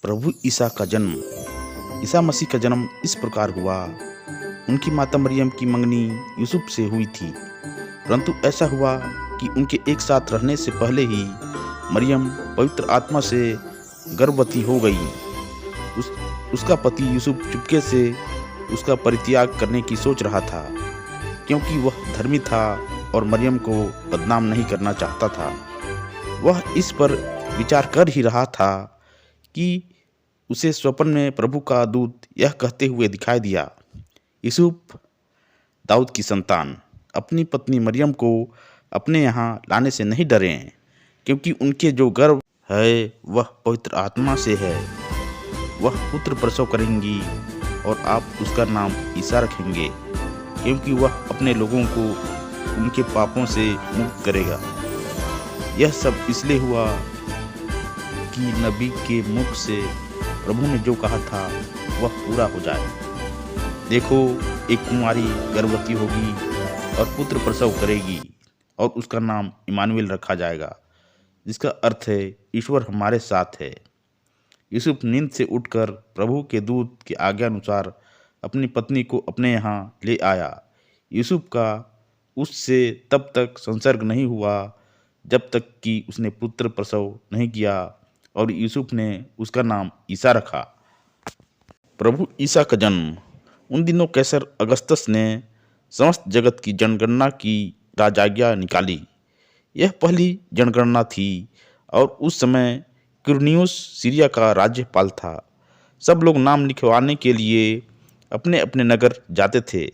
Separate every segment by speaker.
Speaker 1: प्रभु ईसा का जन्म। ईसा मसीह का जन्म इस प्रकार हुआ। उनकी माता मरियम की मंगनी यूसुफ से हुई थी, परंतु ऐसा हुआ कि उनके एक साथ रहने से पहले ही मरियम पवित्र आत्मा से गर्भवती हो गई। उसका पति यूसुफ चुपके से उसका परित्याग करने की सोच रहा था, क्योंकि वह धर्मी था और मरियम को बदनाम नहीं करना चाहता था। वह इस पर विचार कर ही रहा था कि उसे स्वप्न में प्रभु का दूत यह कहते हुए दिखाई दिया, यूसुफ, दाऊद की संतान, अपनी पत्नी मरियम को अपने यहाँ लाने से नहीं डरें, क्योंकि उनके जो गर्भ है वह पवित्र आत्मा से है। वह पुत्र प्रसव करेंगी और आप उसका नाम ईसा रखेंगे, क्योंकि वह अपने लोगों को उनके पापों से मुक्त करेगा। यह सब इसलिए हुआ कि नबी के मुख से प्रभु ने जो कहा था वह पूरा हो जाए। देखो, एक कुमारी गर्भवती होगी और पुत्र प्रसव करेगी और उसका नाम इमानुएल रखा जाएगा, जिसका अर्थ है ईश्वर हमारे साथ है। यूसुफ नींद से उठकर प्रभु के दूत की आज्ञा अनुसार अपनी पत्नी को अपने यहाँ ले आया। यूसुफ का उससे तब तक संसर्ग नहीं हुआ जब तक कि उसने पुत्र प्रसव नहीं किया, और यूसुफ ने उसका नाम ईसा रखा। प्रभु ईसा का जन्म। उन दिनों कैसर अगस्तस ने समस्त जगत की जनगणना की राजाज्ञा निकाली। यह पहली जनगणना थी और उस समय क्विरिनियुस सीरिया का राज्यपाल था। सब लोग नाम लिखवाने के लिए अपने अपने नगर जाते थे।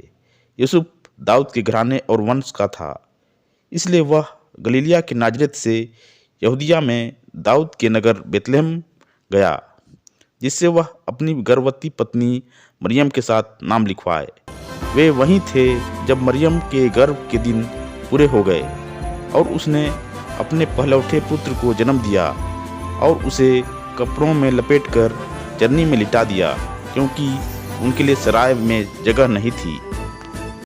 Speaker 1: यूसुफ दाऊद के घराने और वंश का था, इसलिए वह गलीलिया के नाजरेत से यहूदिया में दाऊद के नगर बेतलहम गया, जिससे वह अपनी गर्भवती पत्नी मरियम के साथ नाम लिखवाए। वे वहीं थे जब मरियम के गर्भ के दिन पूरे हो गए और उसने अपने पहलौठे पुत्र को जन्म दिया और उसे कपड़ों में लपेटकर चरनी में लिटा दिया, क्योंकि उनके लिए सराय में जगह नहीं थी।